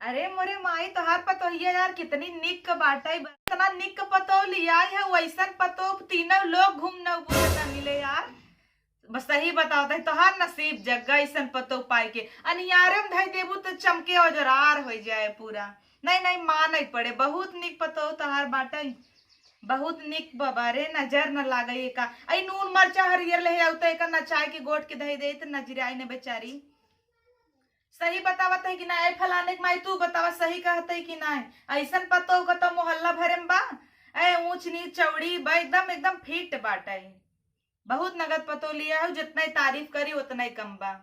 अरे मोरे माई तोहार पतोहिया यार कितनी निक बाटाई इतना निक पतो लिया है वैसन पतो तीनों लोग घूम न बुझता मिले यार। बस सही बताओ तही तोहार नसीब जग्गा ऐसन पतो पाई के अनियारे में धई देबू तो चमके औजरार हो जाए पूरा। नहीं नहीं मानई पड़े बहुत निक पतो तोहार बाटाई। बहुत निक बाबा रे नजर न लागे का आई नून मरचा हरियर ले आउते का नचाय के गोट के धई दे त नजरियाई ने बेचारी। सही बतावत है कि ना ए फलाने के माई तू बतावा सही कहत है कि ना ऐसन पतो का तो मोहल्ला भरे में बा। ए ऊंच नीच चौड़ी बा एकदम एकदम फिट बाटा। बहुत नगद पतो लिया है जितना ही तारीफ करी उतना ही कम बा।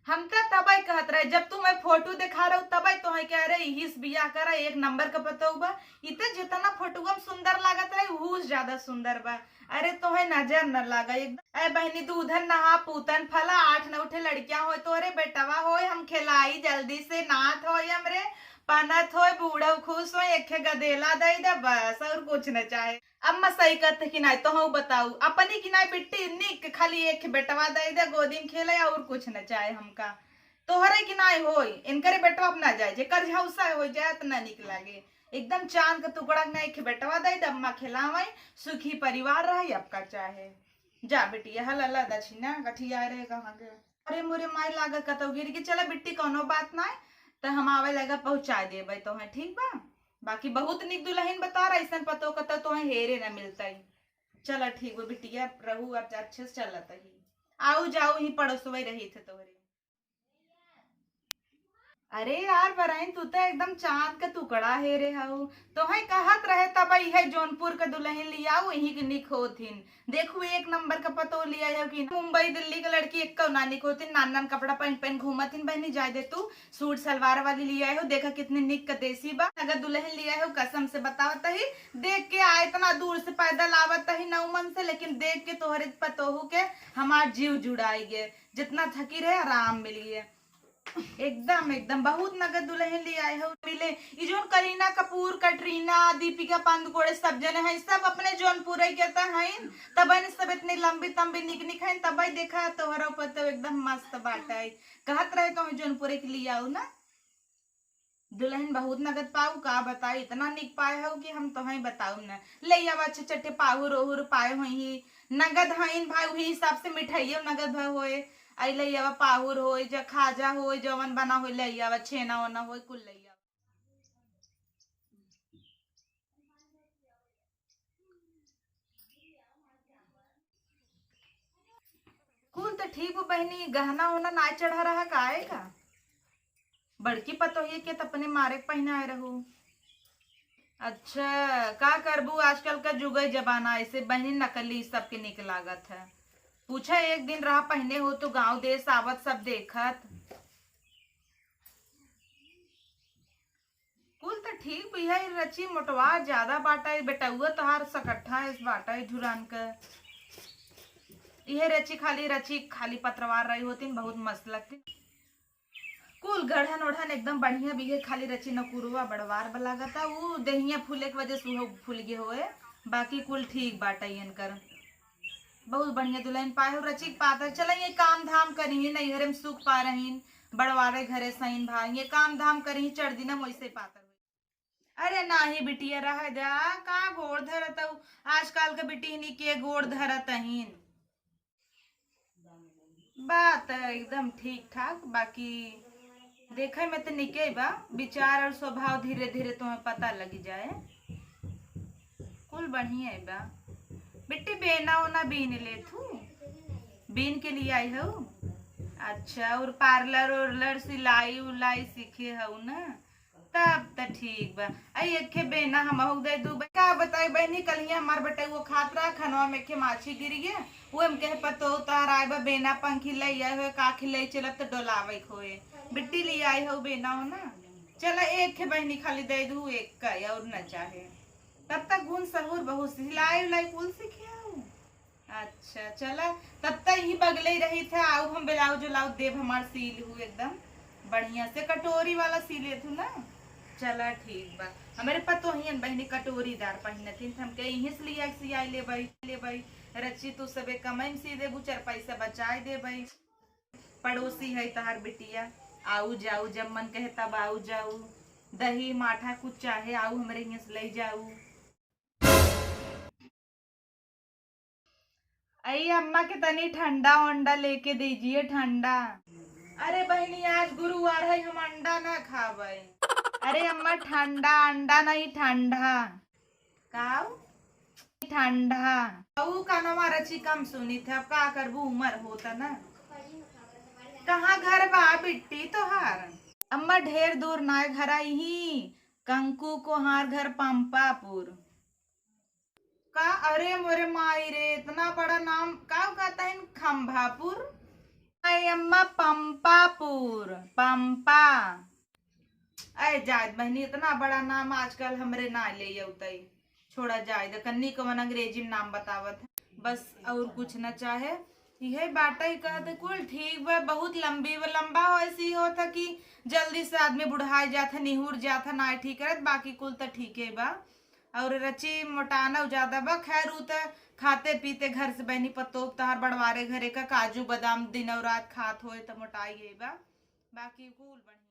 हम तो तबई कहत रहे जब तू मैं फोटो दिखा रहा हूँ तबई तो कह रहे हिस बिया करा एक नंबर का पतो बा। इते जितना फोटो में सुंदर लागत रहे हुस ज्यादा सुंदर बा। अरे तोहे नजर न लागा एकदम। अरे बहनी दूधन नहा पूतन फला 8 9 लड़कियां हो तो अरे बेटवा हो हम खिलाई जल्दी से नाथ हो हमरे पनत हो बूढ़ा खुश हो एक गदेला दई दे बस और कुछ न चाहे। अम्मा सही कहते कि नहीं तो हूँ बताऊ अपनी की नहीं बिट्टी निक खाली एक बेटवा दे दे गोदी में खेले और कुछ न चाहे हमका। तोहरे की नहीं होई इनकरे बेटवा अपना जाए जेकर झौसा हो जाए तो ना निक लागे। एकदम चांद का टुकड़ा नहीं एक बेटवा दे दे अम्मा खिलावे सुखी परिवार रहे आपका चाहे। जा बिटिया हल अल्लाह दक्षिणा गठिया रहे कहाँ के। अरे मोरे माई लागत कतो गिर के चला बिट्टी कोनो बात ना तो हम आवे लगा पहुंचा देबे तो है ठीक बा। बाकी बहुत निक दुल्हन बता रहा ऐसा पतो कतो तो हेरे न मिलता ही। चला ठीक वो बिटिया रहू अब अच्छे से चलता ही। आओ जाओ ही पड़ोसवे रही थे तोहरे। अरे यार बराइन तू तो एकदम चांद का टुकड़ा है रे हाउ। तो है कहत रहे तब है जौनपुर का दुल्हन लिया वही के निक होथिन। देखू एक नंबर का पतो लिया है कि मुंबई दिल्ली का लड़की एक ना निक होथिन नान नान कपड़ा पहन पहन घूमथिन बहनी जाए दे तू सूट सलवार वाली लिया है देखा कितनी निक का देसी बा। अगर दुल्हन लिया है कसम से बतावत ही देख के आए इतना दूर से पैदल आवत ही नौमन से लेकिन देख के तोहरे पतोहू के हमार जीव जुड़ाई गे जितना थकी रहे आराम मिली है। एकदम एकदम बहुत नगद दुल्हन ले आए हो मिले ये जो करीना कपूर कटरीना दीपिका पादुकोण सब जने हैं सब अपने जौनपुर के हैं तब सब इतनी लंबी तंबी निक निक है तब देखा तोहरा पतो एकदम मस्त बाटा है। कहत रहे तो जौनपुर के लिए आओ ना दुल्हन बहुत नगद पाऊ का बताई इतना निक पाए हो कि हम तो बताऊ ना ले आवा अच्छे चट्टे पाहुर ओहुर पाए हो ही नगद हईन भाई वही हिसाब से मिठाइयो नगद भाई होए आई ले आवा पाहुर होए जो खाजा होए जवन बना हो ले आवा छेना वना होए कुल ले आवा। कुल तो ठीक हो बहनी गहना होना ना चढ़ा रहा का आएगा। बड़की पतोही के तो अपने मारे पहनाए रहू। अच्छा का करबू आजकल का जुग जमाना ऐसे बहनी नकली सबके निक लागत है। पूछा एक दिन रहा पहने हो तो गांव देश आवत सब देखत। कुल तो ठीक भी है रची मोटवा ज्यादा बाटा है बेटा हुआ तोहार सकट्ठा है इस बाटा है झुरान का। यह रची खाली पत्रवार रही होती बहुत मस्त लगती। कुल गढ़न ओढ़न एकदम बढ़िया भी है खाली रची नकुरुआ बड़वार बलागता वो दहिया फूले के वजह से फूल गए होए। बाकी कुल ठीक बाटा इनकर बहुत बढ़िया दुल्हन पाए हो रची पाता चला ये काम धाम करी नैहरे में सुख पा रही बड़वारे घरे सहीन भाई ये काम धाम करी चढ़ दिन वैसे पाता। अरे नाही बिटिया रह जा का गोड़ धरत आजकल के बिटिहनी के गोड़ धरतहीन। बात एकदम ठीक ठाक बाकी देखे में तो निके बा विचार और स्वभाव धीरे धीरे तुम्हें पता लगी जाए। कुल बढ़िया है बा बिट्टी बेना ओना बीन ले थू बीन के लिए आई हो। अच्छा और पार्लर उर्लर सिलाई उलाई सीखे हो ना तब तो ठीक बा। आई एक बेना हम दे दू का बताई बहनी कल हमार बेटा वो खात रहा खनवा में के माछी गिरी गया वो हम कहे पतो तार आए बा बेना पंखी ले आए हो का खिलाई चलत तो डोलावे खोए बिट्टी ले आई हो बेना हो ना। चला एक बहनी खाली दे दू एक का और न चाहे तब तक गुण सहूर बहुत सिलाई उलाई कुल सीखे हो। अच्छा चला तब तक ही बगले ही रही थे आओ हम ब्लाउज उलाउज देव हमार सील हूँ एकदम बढ़िया से कटोरी वाला सीले थू ना। चला ठीक बा हमारे पतो ही बहनी कटोरी दार पहनती हम के यहीं से लिया सियाई ले भाई रची तू सबे कमाई में सी देबू 4 पैसा बचाए दे भाई। पड़ोसी है तहार बिटिया आऊ जाऊ जब मन कहे तब आऊ जाऊ दही माठा कुछ चाहे आऊ हमारे यहाँ से ले जाऊ। आई अम्मा के तनी ठंडा वंडा लेके दीजिए ठंडा। अरे बहनी आज गुरुवार है, हम अंडा ना खावे। अरे अम्मा ठंडा अंडा नहीं ठंडा। काऊ ठंडा ऊ का नवा रची कम सुनी थे, अब का करबू उम्र होता ना। कहाँ घर बा बिट्टी तोहार? अम्मा ढेर दूर ना है, घर ही कंकु को हार घर पंपापुर का। अरे मोरे माई रे, इतना बड़ा नाम का कहता है खंभापुर? अरे अम्मा पंपापुर पंपा। अरे जायद बहनी इतना बड़ा नाम आजकल हमरे ना ले उतई, छोड़ा जायद कन्नी कवन अंग्रेजी में नाम बतावत है बस, और कुछ न चाहे। यह बाटा ही कहते कुल ठीक बा, बहुत लंबा हो ऐसी होता कि जल्दी से आदमी बुढ़ाई जाता निहुर जाता ना ठीक करत, बाकी कुल तो ठीक है बा। और रची मोटाना ज्यादा बा, खैर उ तो खाते पीते घर से बहनी पतोक तहार बड़वारे घरे का काजू बादाम दिन और रात खात होए तो मोटाई है बा, बाकी कुल बढ़िया।